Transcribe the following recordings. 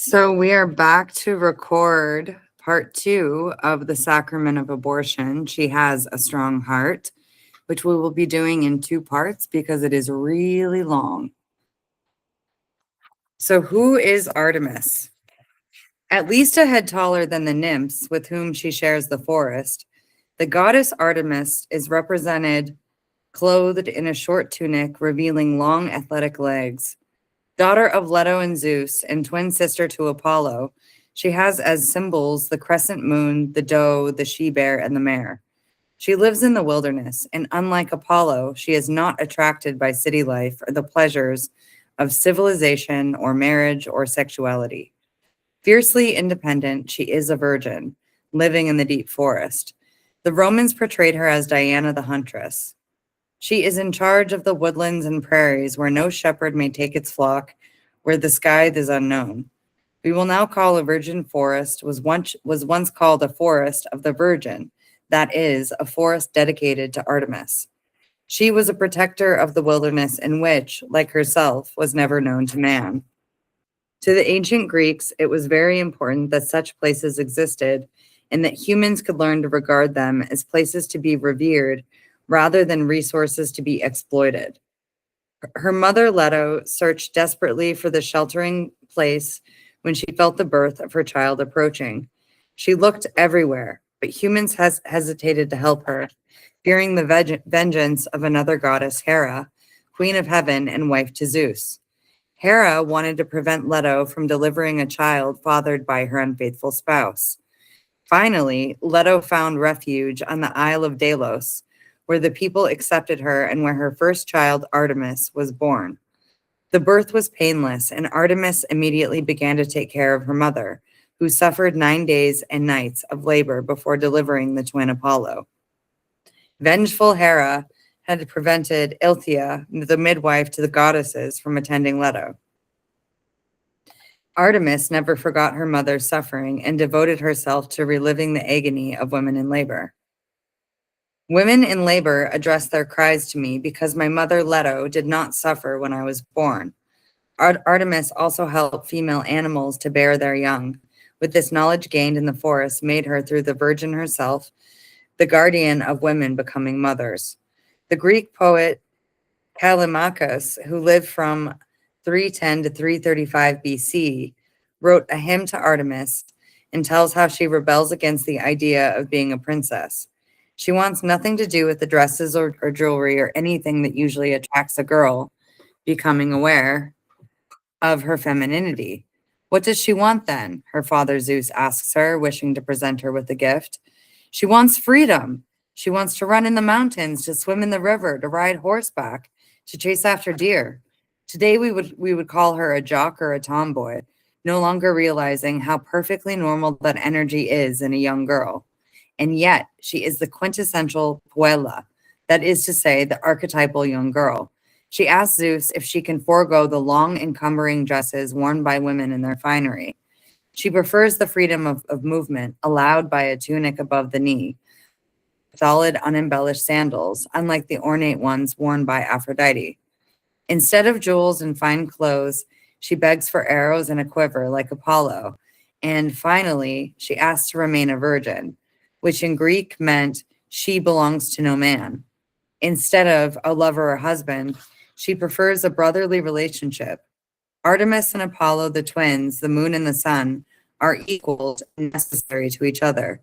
So we are back to record part two of the Sacrament of Abortion. She has a strong heart, which we will be doing in two parts because it is really long. So who is Artemis? At least a head taller than the nymphs with whom she shares the forest, the goddess Artemis is represented clothed in a short tunic revealing long athletic legs. Daughter of Leto and Zeus and twin sister to Apollo, she has as symbols the crescent moon, the doe, the she-bear, and the mare. She lives in the wilderness, and unlike Apollo, she is not attracted by city life or the pleasures of civilization or marriage or sexuality. Fiercely independent, she is a virgin, living in the deep forest. The Romans portrayed her as Diana the huntress. She is in charge of the woodlands and prairies where no shepherd may take its flock, where the sky is unknown. We will now call a virgin forest was once called a forest of the Virgin, that is, a forest dedicated to Artemis. She was a protector of the wilderness in which, like herself, was never known to man. To the ancient Greeks, it was very important that such places existed and that humans could learn to regard them as places to be revered rather than resources to be exploited. Her mother, Leto, searched desperately for the sheltering place when she felt the birth of her child approaching. She looked everywhere, but humans hesitated to help her, fearing the vengeance of another goddess, Hera, queen of heaven and wife to Zeus. Hera wanted to prevent Leto from delivering a child fathered by her unfaithful spouse. Finally, Leto found refuge on the Isle of Delos, where the people accepted her and where her first child, Artemis, was born. The birth was painless, and Artemis immediately began to take care of her mother, who suffered 9 days and nights of labor before delivering the twin Apollo. Vengeful Hera had prevented Ilthea, the midwife to the goddesses, from attending Leto. Artemis never forgot her mother's suffering and devoted herself to reliving the agony of women in labor. Women in labor addressed their cries to me because my mother Leto did not suffer when I was born. Artemis also helped female animals to bear their young. With this knowledge gained in the forest made her, through the Virgin herself, the guardian of women becoming mothers. The Greek poet Callimachus, who lived from 310 to 335 BC, wrote a hymn to Artemis and tells how she rebels against the idea of being a princess. She wants nothing to do with the dresses or jewelry or anything that usually attracts a girl becoming aware of her femininity. What does she want then? Her father Zeus asks her, wishing to present her with a gift. She wants freedom. She wants to run in the mountains, to swim in the river, to ride horseback, to chase after deer. Today we would call her a jock or a tomboy, no longer realizing how perfectly normal that energy is in a young girl. And yet she is the quintessential puella, that is to say, the archetypal young girl. She asks Zeus if she can forego the long, encumbering dresses worn by women in their finery. She prefers the freedom of movement allowed by a tunic above the knee, solid, unembellished sandals, unlike the ornate ones worn by Aphrodite. Instead of jewels and fine clothes, she begs for arrows and a quiver like Apollo. And finally, she asks to remain a virgin, which in Greek meant she belongs to no man. Instead of a lover or husband, she prefers a brotherly relationship. Artemis and Apollo, the twins, the moon and the sun, are equals and necessary to each other.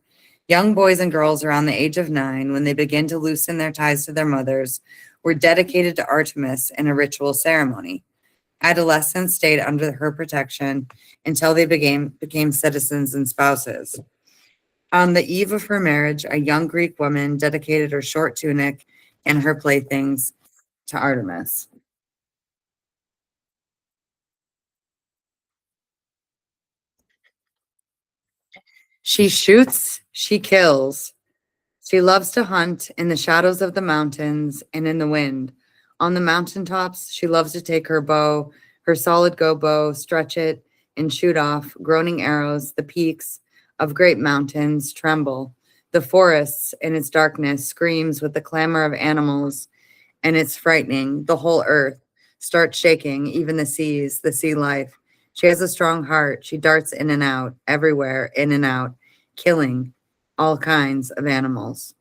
Young boys and girls around the age of 9, when they begin to loosen their ties to their mothers, were dedicated to Artemis in a ritual ceremony. Adolescents stayed under her protection until they became citizens and spouses. On the eve of her marriage, a young Greek woman dedicated her short tunic and her playthings to Artemis. She shoots, she kills. She loves to hunt in the shadows of the mountains and in the wind. On the mountaintops, she loves to take her bow, her solid go bow, stretch it, and shoot off groaning arrows. The peaks of great mountains tremble. The forests in its darkness screams with the clamor of animals, and it's frightening. The whole earth starts shaking, even the seas, the sea life. She has a strong heart. She darts in and out, everywhere, in and out, killing all kinds of animals.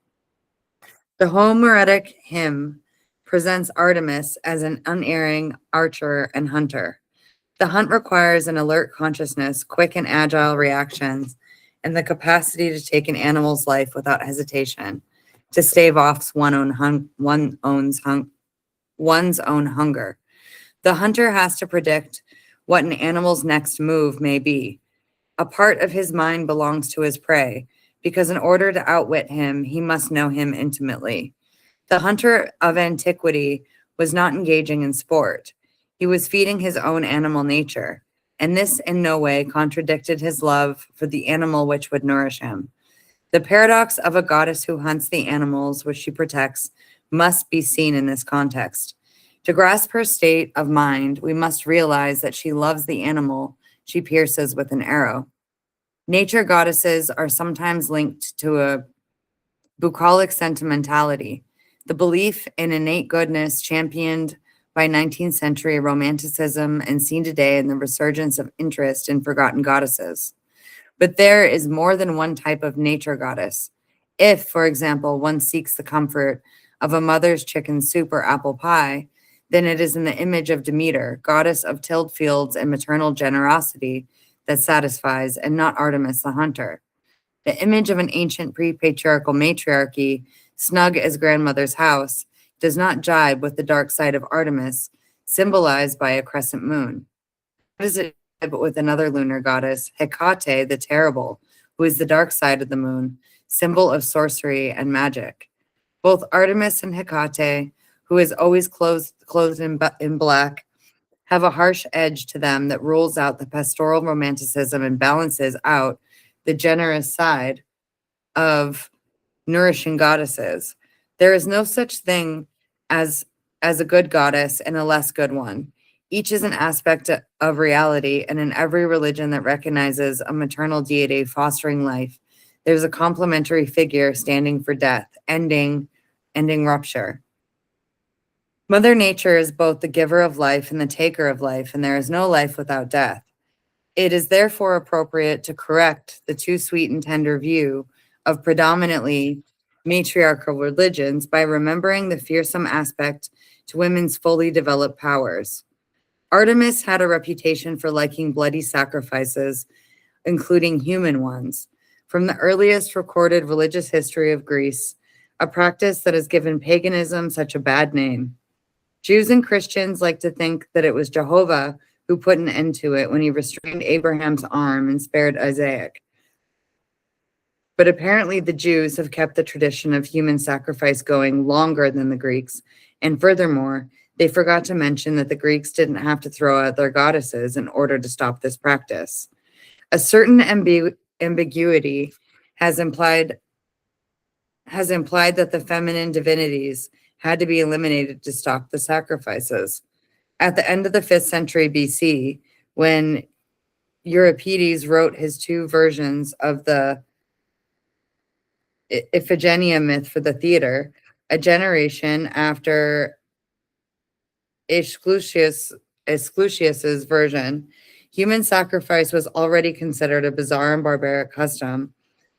The Homeric hymn presents Artemis as an unerring archer and hunter. The hunt requires an alert consciousness, quick and agile reactions, and the capacity to take an animal's life without hesitation, to stave off one's own hunger. The hunter has to predict what an animal's next move may be. A part of his mind belongs to his prey, because in order to outwit him, he must know him intimately. The hunter of antiquity was not engaging in sport. He was feeding his own animal nature, and this in no way contradicted his love for the animal which would nourish him. The paradox of a goddess who hunts the animals which she protects must be seen in this context. To grasp her state of mind, we must realize that she loves the animal she pierces with an arrow. Nature goddesses are sometimes linked to a bucolic sentimentality, the belief in innate goodness championed by 19th century romanticism and seen today in the resurgence of interest in forgotten goddesses. But there is more than one type of nature goddess. If, for example, one seeks the comfort of a mother's chicken soup or apple pie, then it is in the image of Demeter, goddess of tilled fields and maternal generosity, that satisfies, and not Artemis the hunter. The image of an ancient pre-patriarchal matriarchy, snug as grandmother's house, does not jibe with the dark side of Artemis, symbolized by a crescent moon. What does it jibe with another lunar goddess, Hecate the terrible, who is the dark side of the moon, symbol of sorcery and magic? Both Artemis and Hecate, who is always clothed in black, have a harsh edge to them that rules out the pastoral romanticism and balances out the generous side of nourishing goddesses. There is no such thing as a good goddess and a less good one. Each is an aspect of reality, and in every religion that recognizes a maternal deity fostering life, there's a complementary figure standing for death, ending rupture. Mother Nature is both the giver of life and the taker of life, and there is no life without death. It is therefore appropriate to correct the too sweet and tender view of predominantly matriarchal religions by remembering the fearsome aspect to women's fully developed powers. Artemis had a reputation for liking bloody sacrifices, including human ones. From the earliest recorded religious history of Greece, a practice that has given paganism such a bad name. Jews and Christians like to think that it was Jehovah who put an end to it when he restrained Abraham's arm and spared Isaac. But apparently the Jews have kept the tradition of human sacrifice going longer than the Greeks, and furthermore, they forgot to mention that the Greeks didn't have to throw out their goddesses in order to stop this practice. A certain ambiguity has implied that the feminine divinities had to be eliminated to stop the sacrifices. At the end of the 5th century BC, when Euripides wrote his two versions of the Iphigenia myth for the theater, a generation after Aeschylus's version, human sacrifice was already considered a bizarre and barbaric custom,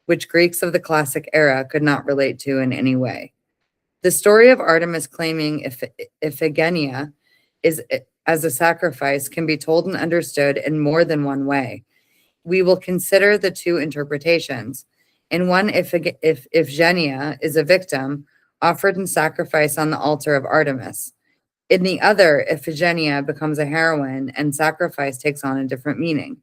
which Greeks of the classic era could not relate to in any way. The story of Artemis claiming Iphigenia as a sacrifice can be told and understood in more than one way. We will consider the two interpretations. In one, Iphigenia is a victim offered in sacrifice on the altar of Artemis. In the other, Iphigenia becomes a heroine and sacrifice takes on a different meaning.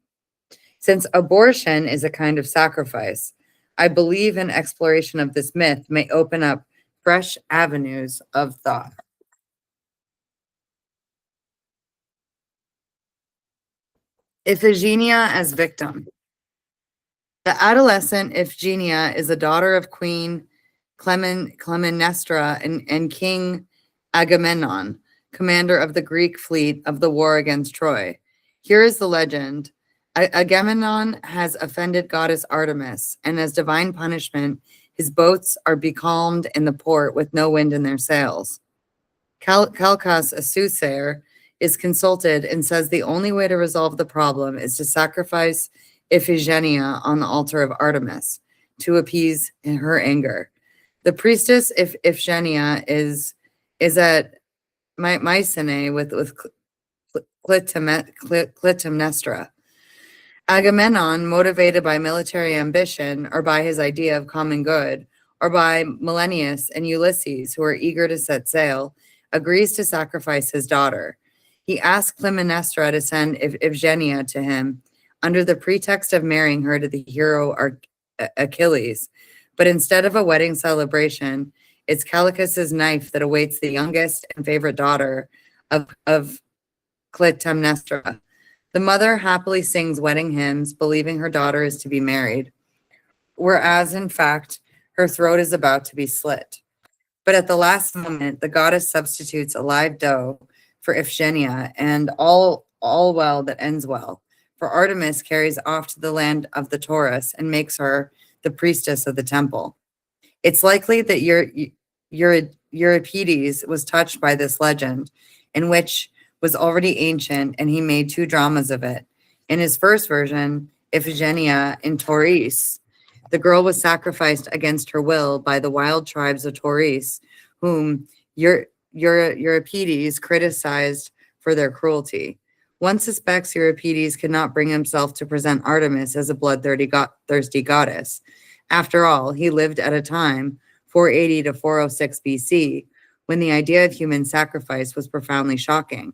Since abortion is a kind of sacrifice, I believe an exploration of this myth may open up fresh avenues of thought. Iphigenia as victim. The adolescent Iphigenia is a daughter of Queen Clytemnestra and King Agamemnon, commander of the Greek fleet of the war against Troy. Here is the legend. Agamemnon has offended goddess Artemis, and as divine punishment, his boats are becalmed in the port with no wind in their sails. Calchas, a soothsayer, is consulted and says the only way to resolve the problem is to sacrifice Iphigenia on the altar of Artemis to appease her anger. The priestess Iphigenia is at Mycenae with Clytemnestra. Agamemnon, motivated by military ambition or by his idea of common good, or by Menelaus and Ulysses, who are eager to set sail, agrees to sacrifice his daughter. He asks Clytemnestra to send Iphigenia to him under the pretext of marrying her to the hero Achilles. But instead of a wedding celebration, it's Calchas's knife that awaits the youngest and favorite daughter of Clytemnestra. The mother happily sings wedding hymns, believing her daughter is to be married, whereas in fact, her throat is about to be slit. But at the last moment, the goddess substitutes a live doe for Iphigenia, and all well that ends well. For Artemis carries off to the land of the Taurus and makes her the priestess of the temple. It's likely that Euripides was touched by this legend, in which was already ancient, and he made 2 dramas of it. In his first version, Iphigenia in Tauris, the girl was sacrificed against her will by the wild tribes of Tauris, whom Euripides criticized for their cruelty. One suspects Euripides could not bring himself to present Artemis as a bloodthirsty goddess. After all, he lived at a time, 480 to 406 BC, when the idea of human sacrifice was profoundly shocking.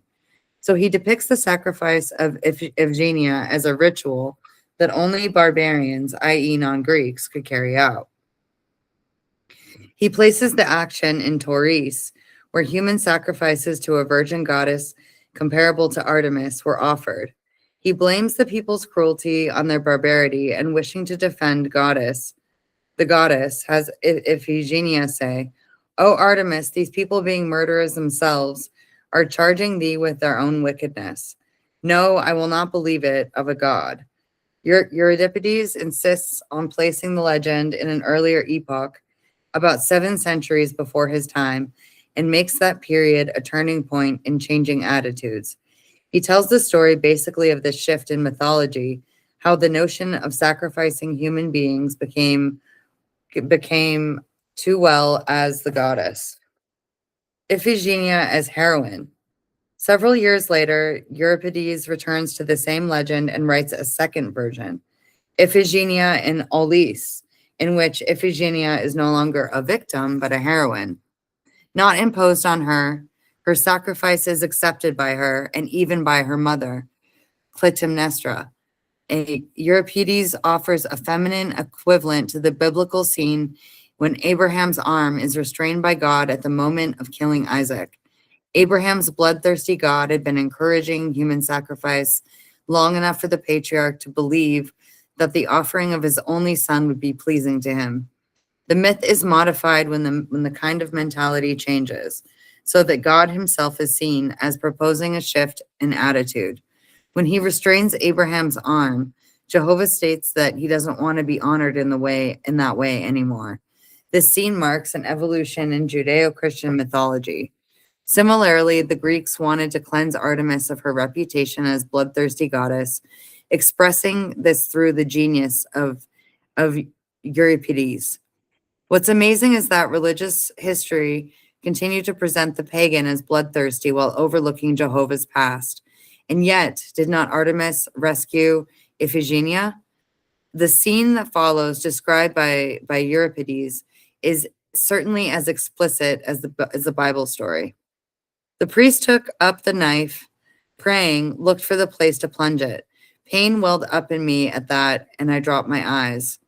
So he depicts the sacrifice of Iphigenia as a ritual that only barbarians, i.e. non-Greeks, could carry out. He places the action in Tauris, where human sacrifices to a virgin goddess comparable to Artemis were offered. He blames the people's cruelty on their barbarity, and wishing to defend the goddess has Iphigenia say, "O Artemis, these people, being murderers themselves, are charging thee with their own wickedness. No, I will not believe it of a god." Euripides insists on placing the legend in an earlier epoch, about 7 centuries before his time, and makes that period a turning point in changing attitudes. He tells the story basically of this shift in mythology, how the notion of sacrificing human beings became too well as the goddess. Iphigenia as heroine. Several years later, Euripides returns to the same legend and writes a second version, Iphigenia in Aulis, in which Iphigenia is no longer a victim, but a heroine. Not imposed on her, her sacrifice is accepted by her and even by her mother, Clytemnestra. Euripides offers a feminine equivalent to the biblical scene when Abraham's arm is restrained by God at the moment of killing Isaac. Abraham's bloodthirsty God had been encouraging human sacrifice long enough for the patriarch to believe that the offering of his only son would be pleasing to him. The myth is modified when the kind of mentality changes, so that God himself is seen as proposing a shift in attitude. When he restrains Abraham's arm, Jehovah states that he doesn't want to be honored in that way anymore. This scene marks an evolution in Judeo-Christian mythology. Similarly, the Greeks wanted to cleanse Artemis of her reputation as bloodthirsty goddess, expressing this through the genius of Euripides. What's amazing is that religious history continued to present the pagan as bloodthirsty while overlooking Jehovah's past. And yet, did not Artemis rescue Iphigenia? The scene that follows, described by Euripides, is certainly as explicit as the Bible story. The priest took up the knife, praying, looked for the place to plunge it. Pain welled up in me at that, and I dropped my eyes.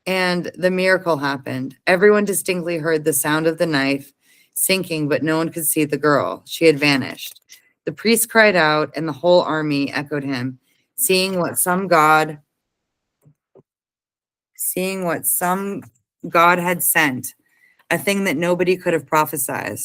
And the miracle happened. Everyone distinctly heard the sound of the knife sinking, but no one could see the girl. She had vanished. The priest cried out, and the whole army echoed him, seeing what some god had sent, a thing that nobody could have prophesied.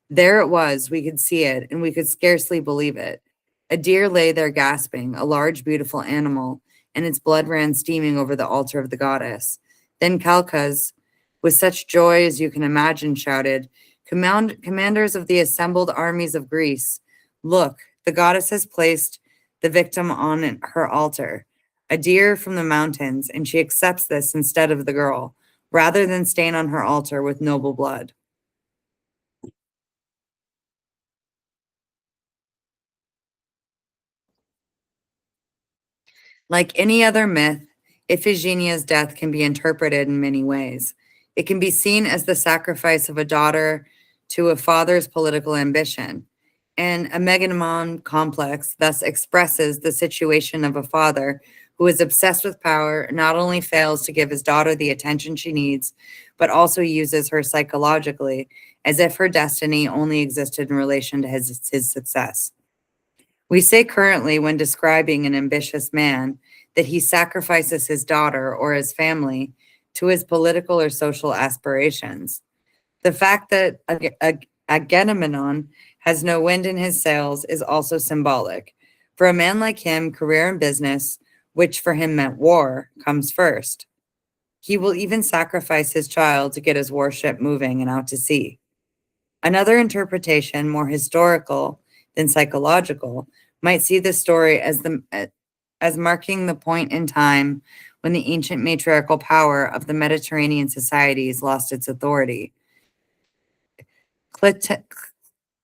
There it was, we could see it, and we could scarcely believe it. A deer lay there gasping, a large, beautiful animal, and its blood ran steaming over the altar of the goddess. Then Calchas, with such joy as you can imagine, shouted, "Commanders of the assembled armies of Greece, Look, the goddess has placed the victim on her altar, a deer from the mountains, and she accepts this instead of the girl, rather than stain on her altar with noble blood. Like any other myth, Iphigenia's death can be interpreted in many ways. It can be seen as the sacrifice of a daughter to a father's political ambition. And a megamon complex thus expresses the situation of a father who is obsessed with power, not only fails to give his daughter the attention she needs, but also uses her psychologically as if her destiny only existed in relation to his success. We say currently, when describing an ambitious man, that he sacrifices his daughter or his family to his political or social aspirations. The fact that Agamemnon has no wind in his sails is also symbolic. For a man like him, career and business, which for him meant war, comes first. He will even sacrifice his child to get his warship moving and out to sea. Another interpretation, more historical than psychological, might see this story as marking the point in time when the ancient matriarchal power of the Mediterranean societies lost its authority.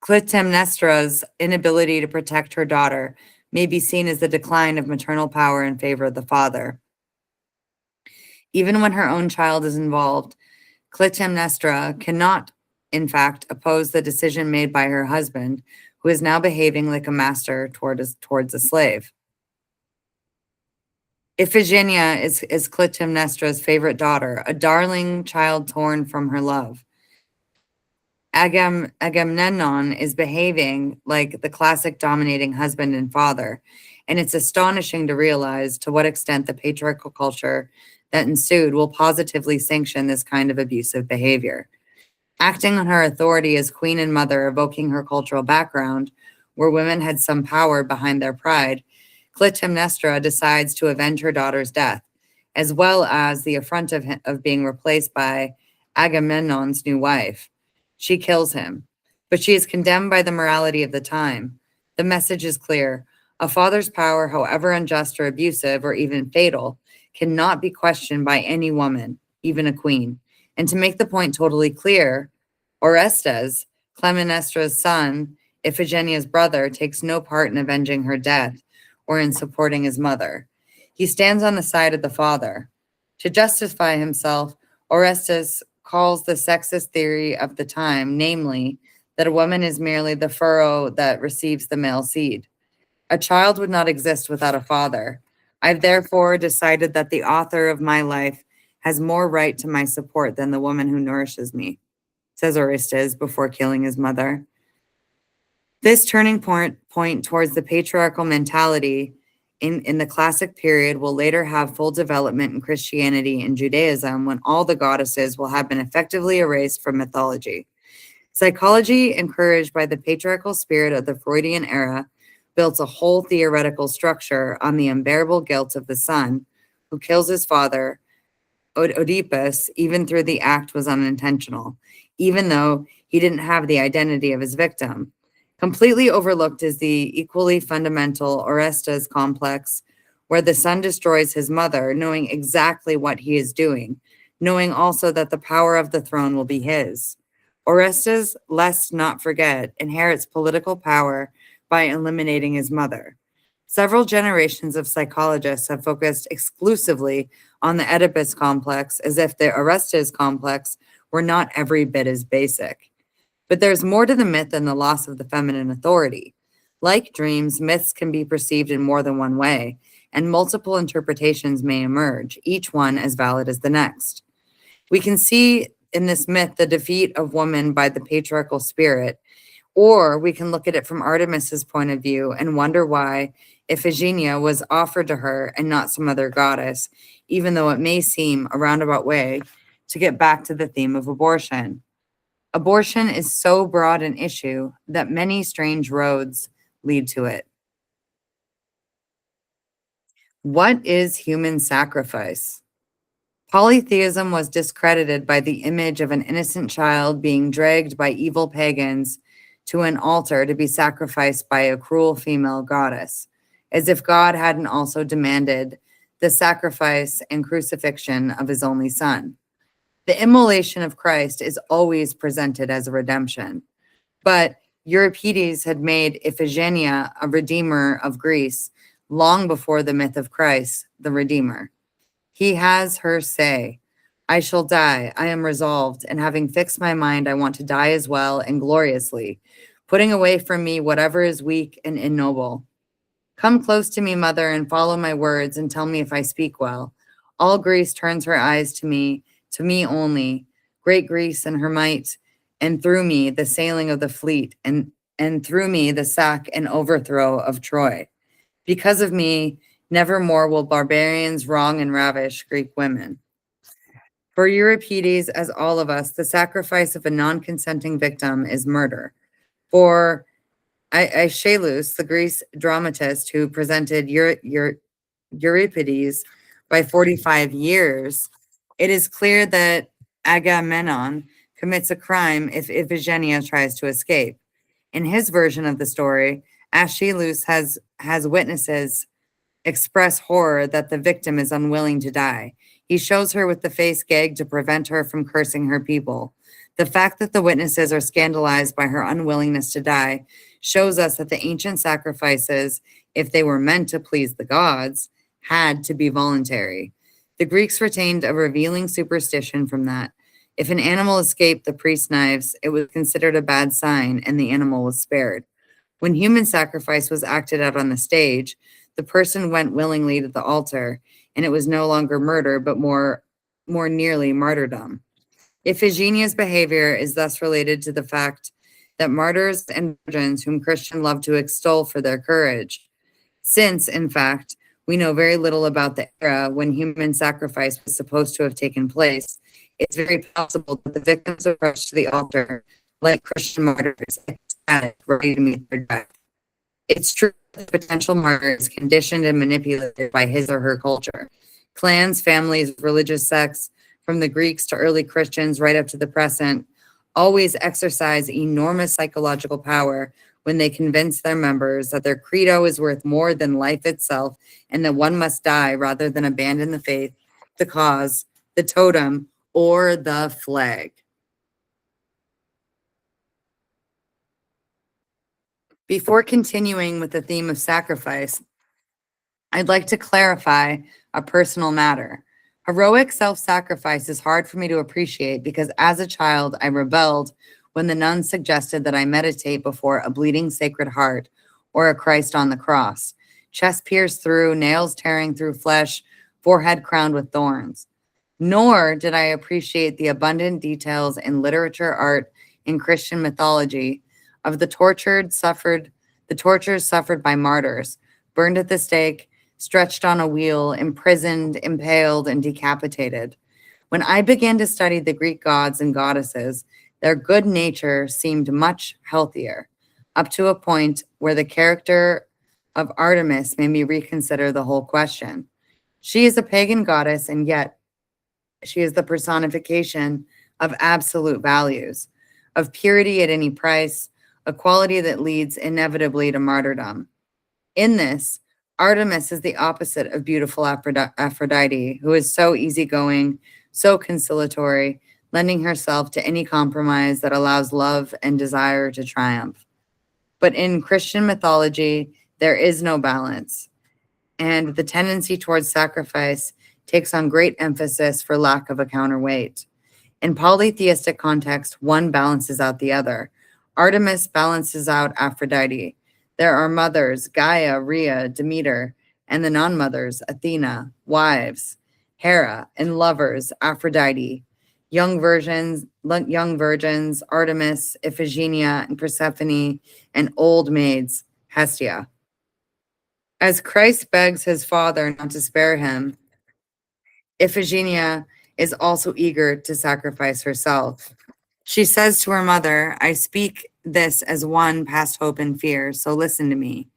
Clytemnestra's inability to protect her daughter may be seen as the decline of maternal power in favor of the father. Even when her own child is involved, Clytemnestra cannot, in fact, oppose the decision made by her husband, who is now behaving like a master towards a slave. Iphigenia is Clytemnestra's favorite daughter, a darling child torn from her love. Agamemnon is behaving like the classic dominating husband and father, and it's astonishing to realize to what extent the patriarchal culture that ensued will positively sanction this kind of abusive behavior. Acting on her authority as queen and mother, evoking her cultural background, where women had some power behind their pride, Clytemnestra decides to avenge her daughter's death, as well as the affront of being replaced by Agamemnon's new wife. She kills him, but she is condemned by the morality of the time. The message is clear. A father's power, however unjust or abusive or even fatal, cannot be questioned by any woman, even a queen. And to make the point totally clear, Orestes, Clytemnestra's son, Iphigenia's brother, takes no part in avenging her death or in supporting his mother. He stands on the side of the father. To justify himself, Orestes calls the sexist theory of the time, namely, that a woman is merely the furrow that receives the male seed. A child would not exist without a father. I've therefore decided that the author of my life has more right to my support than the woman who nourishes me, says Orestes before killing his mother. This turning point towards the patriarchal mentality in the classic period will later have full development in Christianity and Judaism, when all the goddesses will have been effectively erased from mythology. Psychology, encouraged by the patriarchal spirit of the Freudian era, built a whole theoretical structure on the unbearable guilt of the son who kills his father, Oedipus, even though the act was unintentional, even though he didn't have the identity of his victim. Completely overlooked is the equally fundamental Orestes complex, where the son destroys his mother, knowing exactly what he is doing, knowing also that the power of the throne will be his. Orestes, lest not forget, inherits political power by eliminating his mother. Several generations of psychologists have focused exclusively on the Oedipus complex, as if the Orestes complex were not every bit as basic. But there's more to the myth than the loss of the feminine authority. Like dreams, myths can be perceived in more than one way, and multiple interpretations may emerge, each one as valid as the next. We can see in this myth the defeat of woman by the patriarchal spirit, or we can look at it from Artemis's point of view and wonder why Iphigenia was offered to her and not some other goddess, even though it may seem a roundabout way to get back to the theme of abortion. Abortion is so broad an issue that many strange roads lead to it. What is human sacrifice? Polytheism was discredited by the image of an innocent child being dragged by evil pagans to an altar to be sacrificed by a cruel female goddess, as if God hadn't also demanded the sacrifice and crucifixion of his only son. The immolation of Christ is always presented as a redemption, but Euripides had made Iphigenia a redeemer of Greece long before the myth of Christ, the Redeemer. He has her say, I shall die, I am resolved, and having fixed my mind, I want to die as well and gloriously, putting away from me whatever is weak and ignoble. Come close to me, mother, and follow my words, and tell me if I speak well. All Greece turns her eyes to me only, great Greece and her might, and through me the sailing of the fleet, and through me the sack and overthrow of Troy. Because of me, never more will barbarians wrong and ravish Greek women. For Euripides, as all of us, the sacrifice of a non-consenting victim is murder. For Aeschylus, the Greek dramatist who presented Euripides by 45 years, it is clear that Agamemnon commits a crime if Iphigenia tries to escape. In his version of the story, Aeschylus has witnesses express horror that the victim is unwilling to die. He shows her with the face gagged to prevent her from cursing her people. The fact that the witnesses are scandalized by her unwillingness to die shows us that the ancient sacrifices, if they were meant to please the gods, had to be voluntary. The Greeks retained a revealing superstition from that. If an animal escaped the priest's knives, it was considered a bad sign and the animal was spared. When human sacrifice was acted out on the stage, the person went willingly to the altar, and it was no longer murder, but more nearly martyrdom. Iphigenia's behavior is thus related to the fact that martyrs and virgins whom Christians love to extol for their courage, since, in fact, we know very little about the era when human sacrifice was supposed to have taken place, it's very possible that the victims approached to the altar like Christian martyrs, ecstatic, ready to meet their death. It's true that the potential martyr is conditioned and manipulated by his or her culture. Clans, families, religious sects, from the Greeks to early Christians right up to the present, always exercise enormous psychological power when they convince their members that their credo is worth more than life itself and that one must die rather than abandon the faith, the cause, the totem, or the flag. Before continuing with the theme of sacrifice, I'd like to clarify a personal matter. Heroic self-sacrifice is hard for me to appreciate because as a child, I rebelled when the nuns suggested that I meditate before a bleeding Sacred Heart or a Christ on the cross, chest pierced through, nails tearing through flesh, forehead crowned with thorns. Nor did I appreciate the abundant details in literature, art, and Christian mythology of the tortures suffered by martyrs, burned at the stake, stretched on a wheel, imprisoned, impaled, and decapitated. When I began to study the Greek gods and goddesses, their good nature seemed much healthier, up to a point where the character of Artemis made me reconsider the whole question. She is a pagan goddess, and yet she is the personification of absolute values, of purity at any price, a quality that leads inevitably to martyrdom. In this, Artemis is the opposite of beautiful Aphrodite, who is so easygoing, so conciliatory, lending herself to any compromise that allows love and desire to triumph. But in Christian mythology, there is no balance, and the tendency towards sacrifice takes on great emphasis for lack of a counterweight. In polytheistic context, one balances out the other. Artemis balances out Aphrodite. There are mothers, Gaia, Rhea, Demeter, and the non-mothers, Athena, wives, Hera, and lovers, Aphrodite, young virgins, Artemis, Iphigenia, and Persephone, and old maids, Hestia. As Christ begs his father not to spare him, Iphigenia is also eager to sacrifice herself. She says to her mother, I speak this as one past hope and fear, so listen to me.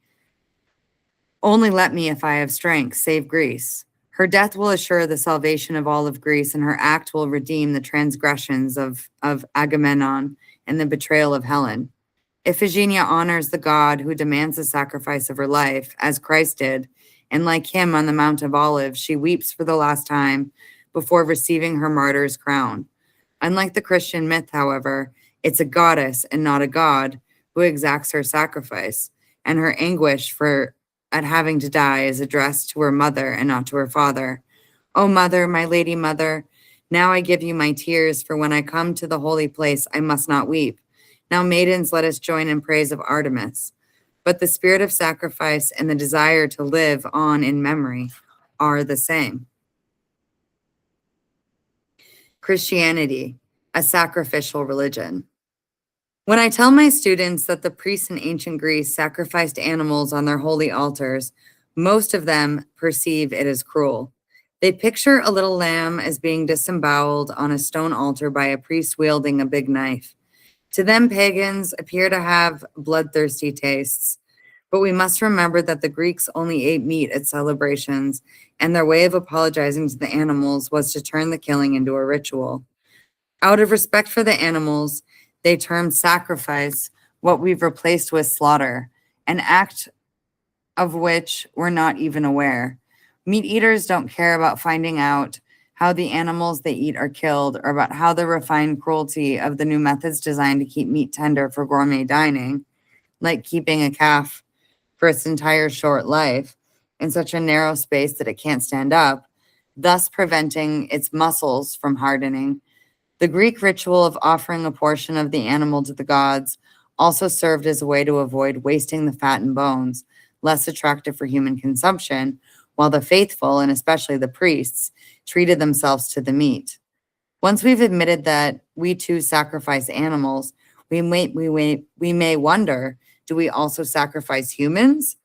Only let me, if I have strength, save Greece. Her death will assure the salvation of all of Greece, and her act will redeem the transgressions of Agamemnon and the betrayal of Helen. Iphigenia honors the god who demands the sacrifice of her life, as Christ did, and like him on the Mount of Olives, she weeps for the last time before receiving her martyr's crown. Unlike the Christian myth, however, it's a goddess and not a god who exacts her sacrifice, and her anguish at having to die is addressed to her mother and not to her father. O mother, my lady mother, now I give you my tears, for when I come to the holy place, I must not weep. Now, maidens, let us join in praise of Artemis. But the spirit of sacrifice and the desire to live on in memory are the same. Christianity, a sacrificial religion. When I tell my students that the priests in ancient Greece sacrificed animals on their holy altars, most of them perceive it as cruel. They picture a little lamb as being disemboweled on a stone altar by a priest wielding a big knife. To them, pagans appear to have bloodthirsty tastes. But we must remember that the Greeks only ate meat at celebrations, and their way of apologizing to the animals was to turn the killing into a ritual. Out of respect for the animals, they termed sacrifice what we've replaced with slaughter, an act of which we're not even aware. Meat eaters don't care about finding out how the animals they eat are killed or about how the refined cruelty of the new methods designed to keep meat tender for gourmet dining, like keeping a calf for its entire short life in such a narrow space that it can't stand up, thus preventing its muscles from hardening. The Greek ritual of offering a portion of the animal to the gods also served as a way to avoid wasting the fat and bones, less attractive for human consumption, while the faithful, and especially the priests, treated themselves to the meat. Once we've admitted that we too sacrifice animals, we may wonder, do we also sacrifice humans?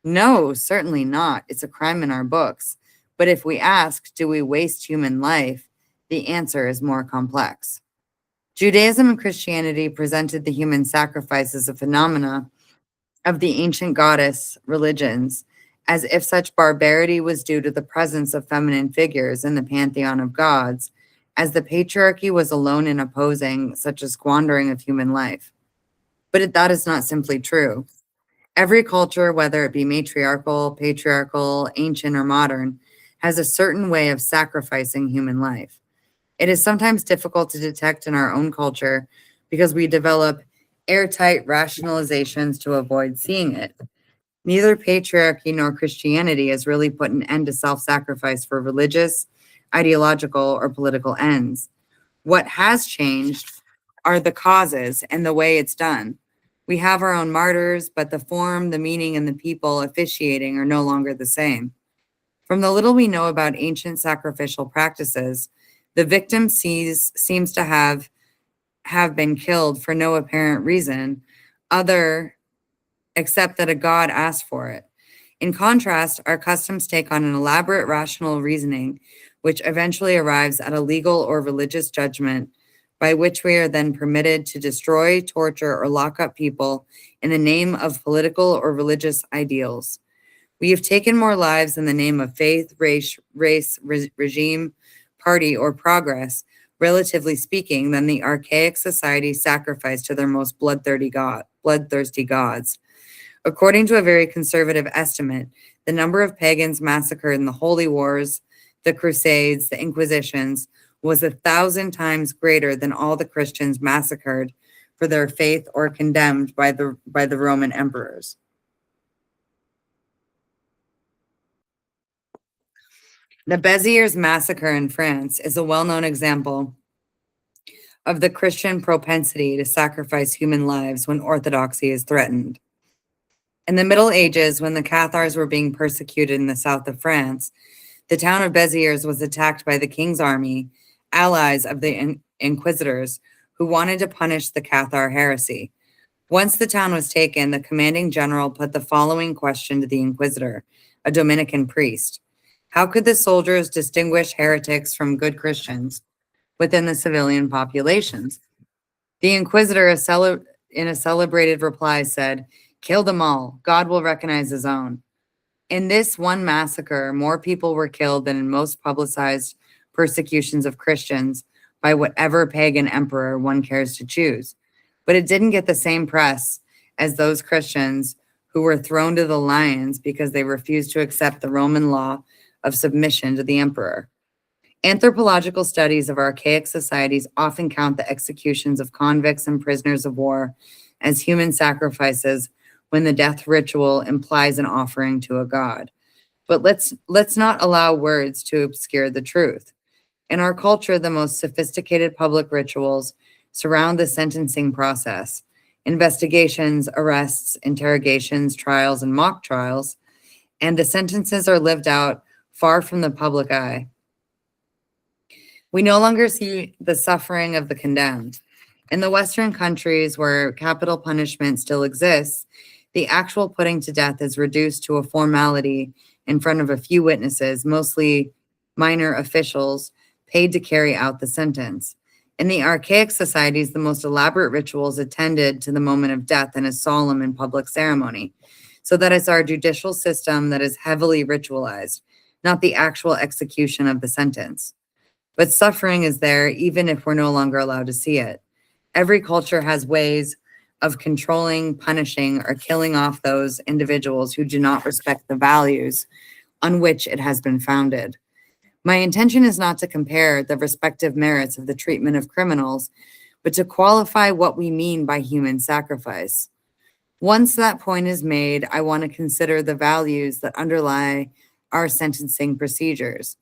No, certainly not. It's a crime in our books. But if we ask, do we waste human life? The answer is more complex. Judaism and Christianity presented the human sacrifice as a phenomena of the ancient goddess religions, as if such barbarity was due to the presence of feminine figures in the pantheon of gods, as the patriarchy was alone in opposing such a squandering of human life. But that is not simply true. Every culture, whether it be matriarchal, patriarchal, ancient, or modern, has a certain way of sacrificing human life. It is sometimes difficult to detect in our own culture because we develop airtight rationalizations to avoid seeing it. Neither patriarchy nor Christianity has really put an end to self-sacrifice for religious, ideological, or political ends. What has changed are the causes and the way it's done. We have our own martyrs, but the form, the meaning, and the people officiating are no longer the same. From the little we know about ancient sacrificial practices, the victim seems to have been killed for no apparent reason other except that a god asked for it. In contrast, our customs take on an elaborate rational reasoning, which eventually arrives at a legal or religious judgment by which we are then permitted to destroy, torture, or lock up people in the name of political or religious ideals. We have taken more lives in the name of faith, race, regime, party, or progress, relatively speaking, than the archaic society sacrificed to their most bloodthirsty gods. According to a very conservative estimate, the number of pagans massacred in the Holy Wars, the Crusades, the Inquisitions, was 1,000 times greater than all the Christians massacred for their faith or condemned by the Roman emperors. The Béziers massacre in France is a well-known example of the Christian propensity to sacrifice human lives when orthodoxy is threatened. In the Middle Ages, when the Cathars were being persecuted in the south of France, the town of Béziers was attacked by the king's army, allies of the inquisitors, who wanted to punish the Cathar heresy. Once the town was taken, the commanding general put the following question to the inquisitor, a Dominican priest. How could the soldiers distinguish heretics from good Christians within the civilian populations? The inquisitor, in a celebrated reply, said, "Kill them all. God will recognize his own." In this one massacre, more people were killed than in most publicized persecutions of Christians by whatever pagan emperor one cares to choose. But it didn't get the same press as those Christians who were thrown to the lions because they refused to accept the Roman law of submission to the emperor. Anthropological studies of archaic societies often count the executions of convicts and prisoners of war as human sacrifices when the death ritual implies an offering to a god. But let's not allow words to obscure the truth. In our culture, the most sophisticated public rituals surround the sentencing process. Investigations, arrests, interrogations, trials, and mock trials, and the sentences are lived out far from the public eye. We no longer see the suffering of the condemned. In the Western countries where capital punishment still exists, the actual putting to death is reduced to a formality in front of a few witnesses, mostly minor officials, paid to carry out the sentence. In the archaic societies, the most elaborate rituals attended to the moment of death in a solemn and public ceremony, so that it's our judicial system that is heavily ritualized, not the actual execution of the sentence. But suffering is there even if we're no longer allowed to see it. Every culture has ways of controlling, punishing, or killing off those individuals who do not respect the values on which it has been founded. My intention is not to compare the respective merits of the treatment of criminals, but to qualify what we mean by human sacrifice. Once that point is made, I want to consider the values that underlie our sentencing procedures,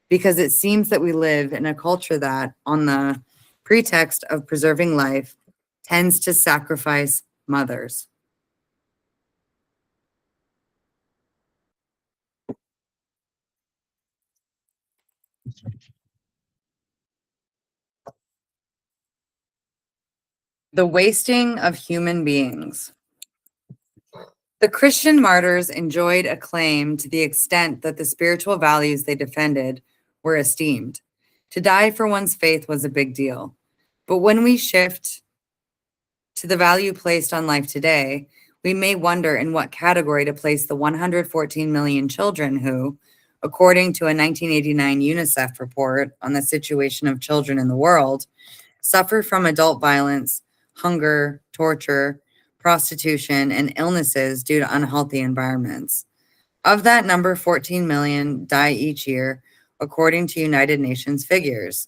because it seems that we live in a culture that, on the pretext of preserving life, tends to sacrifice mothers. The wasting of human beings. The Christian martyrs enjoyed acclaim to the extent that the spiritual values they defended were esteemed. To die for one's faith was a big deal. But when we shift to the value placed on life today, we may wonder in what category to place the 114 million children who, according to a 1989 UNICEF report on the situation of children in the world, suffer from adult violence, hunger, torture, prostitution, and illnesses due to unhealthy environments. Of that number, 14 million die each year, according to United Nations figures.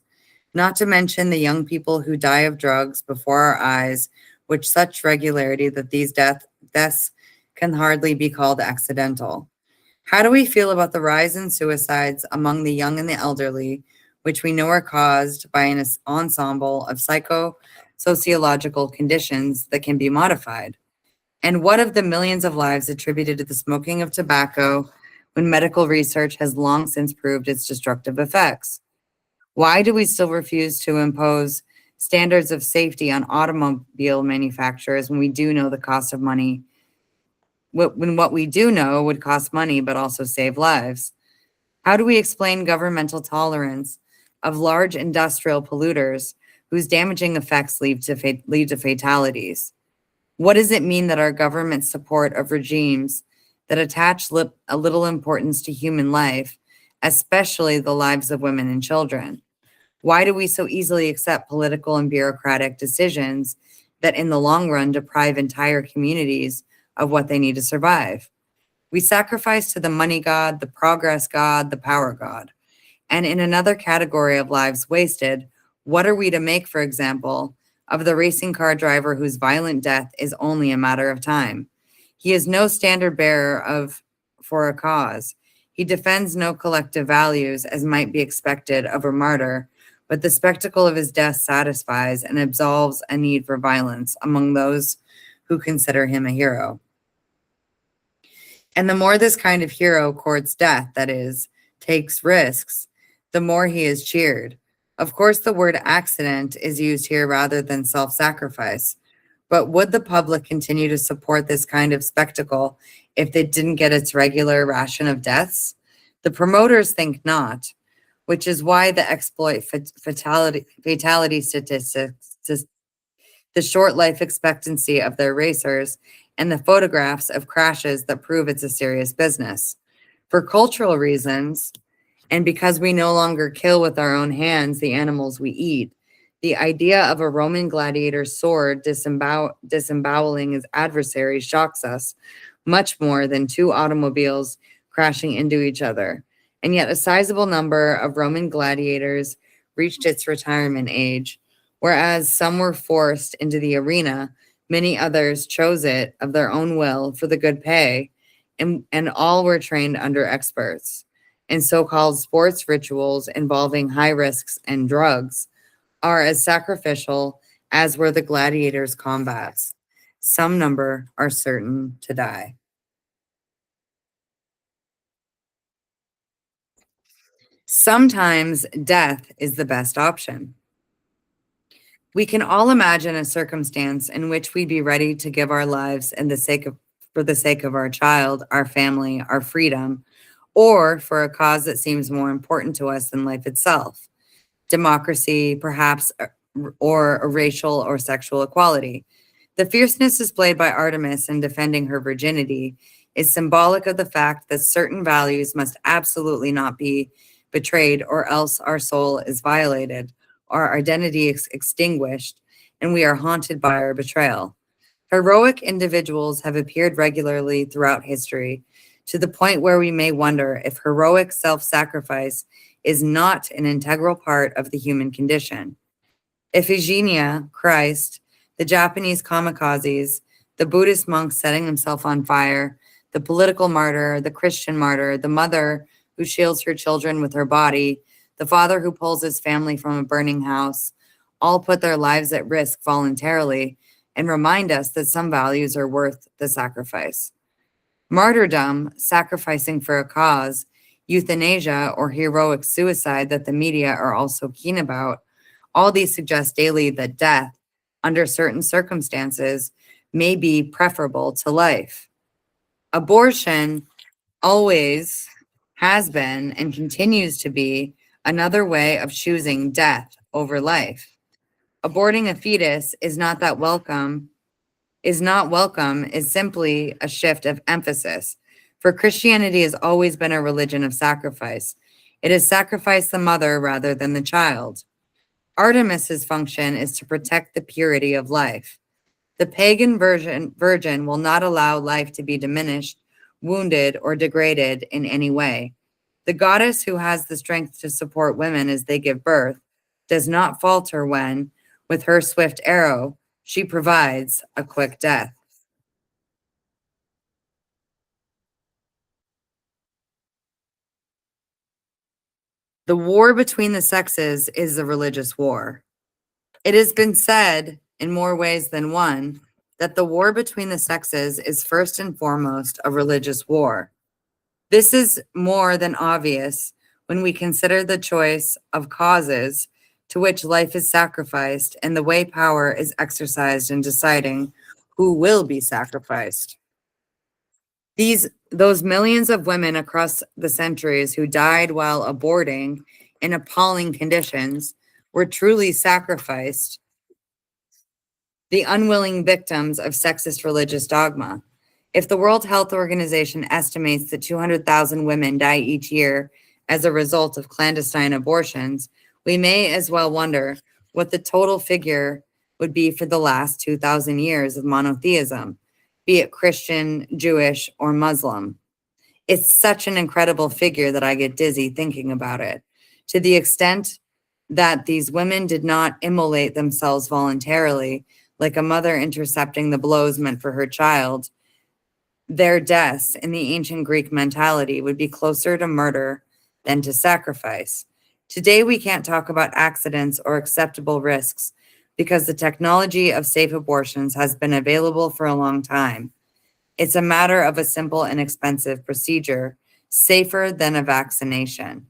Not to mention the young people who die of drugs before our eyes with such regularity that these deaths can hardly be called accidental. How do we feel about the rise in suicides among the young and the elderly, which we know are caused by an ensemble of psychosociological conditions that can be modified? And what of the millions of lives attributed to the smoking of tobacco when medical research has long since proved its destructive effects? Why do we still refuse to impose standards of safety on automobile manufacturers when we do know the cost of money, when what we do know would cost money but also save lives? How do we explain governmental tolerance of large industrial polluters whose damaging effects lead to fatalities? What does it mean that our government's support of regimes that attach a little importance to human life, especially the lives of women and children? Why do we so easily accept political and bureaucratic decisions that in the long run deprive entire communities of what they need to survive? We sacrifice to the money god, the progress god, the power god. And in another category of lives wasted, what are we to make, for example, of the racing car driver whose violent death is only a matter of time? He is no standard bearer for a cause. He defends no collective values as might be expected of a martyr, but the spectacle of his death satisfies and absolves a need for violence among those who consider him a hero. And the more this kind of hero courts death, that is, takes risks, the more he is cheered. Of course, the word accident is used here rather than self-sacrifice. But would the public continue to support this kind of spectacle if they didn't get its regular ration of deaths? The promoters think not, which is why the exploit fatality statistics, the short life expectancy of their racers, and the photographs of crashes that prove it's a serious business. For cultural reasons, and because we no longer kill with our own hands the animals we eat, The idea of a Roman gladiator's sword disemboweling his adversary shocks us much more than two automobiles crashing into each other. And yet, a sizable number of Roman gladiators reached its retirement age, whereas some were forced into the arena, many others chose it of their own will for the good pay, and all were trained under experts. In so called sports rituals involving high risks and drugs, are as sacrificial as were the gladiators' combats. Some number are certain to die. Sometimes death is the best option. We can all imagine a circumstance in which we'd be ready to give our lives for the sake of our child, our family, our freedom, or for a cause that seems more important to us than life itself. Democracy, perhaps, or a racial or sexual equality. The fierceness displayed by Artemis in defending her virginity is symbolic of the fact that certain values must absolutely not be betrayed, or else our soul is violated, our identity is extinguished, and we are haunted by our betrayal. Heroic individuals have appeared regularly throughout history, to the point where we may wonder if heroic self sacrifice is not an integral part of the human condition. Iphigenia, Christ, the Japanese kamikazes, the Buddhist monk setting himself on fire, the political martyr, the Christian martyr, the mother who shields her children with her body, the father who pulls his family from a burning house, all put their lives at risk voluntarily and remind us that some values are worth the sacrifice. Martyrdom, sacrificing for a cause, euthanasia, or heroic suicide that the media are also keen about, all these suggest daily that death, under certain circumstances, may be preferable to life. Abortion always has been and continues to be another way of choosing death over life. Aborting a fetus is not welcome, is simply a shift of emphasis. For Christianity has always been a religion of sacrifice. It has sacrificed the mother rather than the child. Artemis's function is to protect the purity of life. The pagan virgin will not allow life to be diminished, wounded, or degraded in any way. The goddess who has the strength to support women as they give birth does not falter when, with her swift arrow, she provides a quick death. The war between the sexes is a religious war. It has been said in more ways than one that the war between the sexes is first and foremost a religious war. This is more than obvious when we consider the choice of causes to which life is sacrificed and the way power is exercised in deciding who will be sacrificed. Those millions of women across the centuries who died while aborting in appalling conditions were truly sacrificed, the unwilling victims of sexist religious dogma. If the World Health Organization estimates that 200,000 women die each year as a result of clandestine abortions, we may as well wonder what the total figure would be for the last 2,000 years of monotheism, be it Christian, Jewish, or Muslim. It's such an incredible figure that I get dizzy thinking about it. To the extent that these women did not immolate themselves voluntarily, like a mother intercepting the blows meant for her child, their deaths in the ancient Greek mentality would be closer to murder than to sacrifice. Today, we can't talk about accidents or acceptable risks because the technology of safe abortions has been available for a long time. It's a matter of a simple and expensive procedure, safer than a vaccination.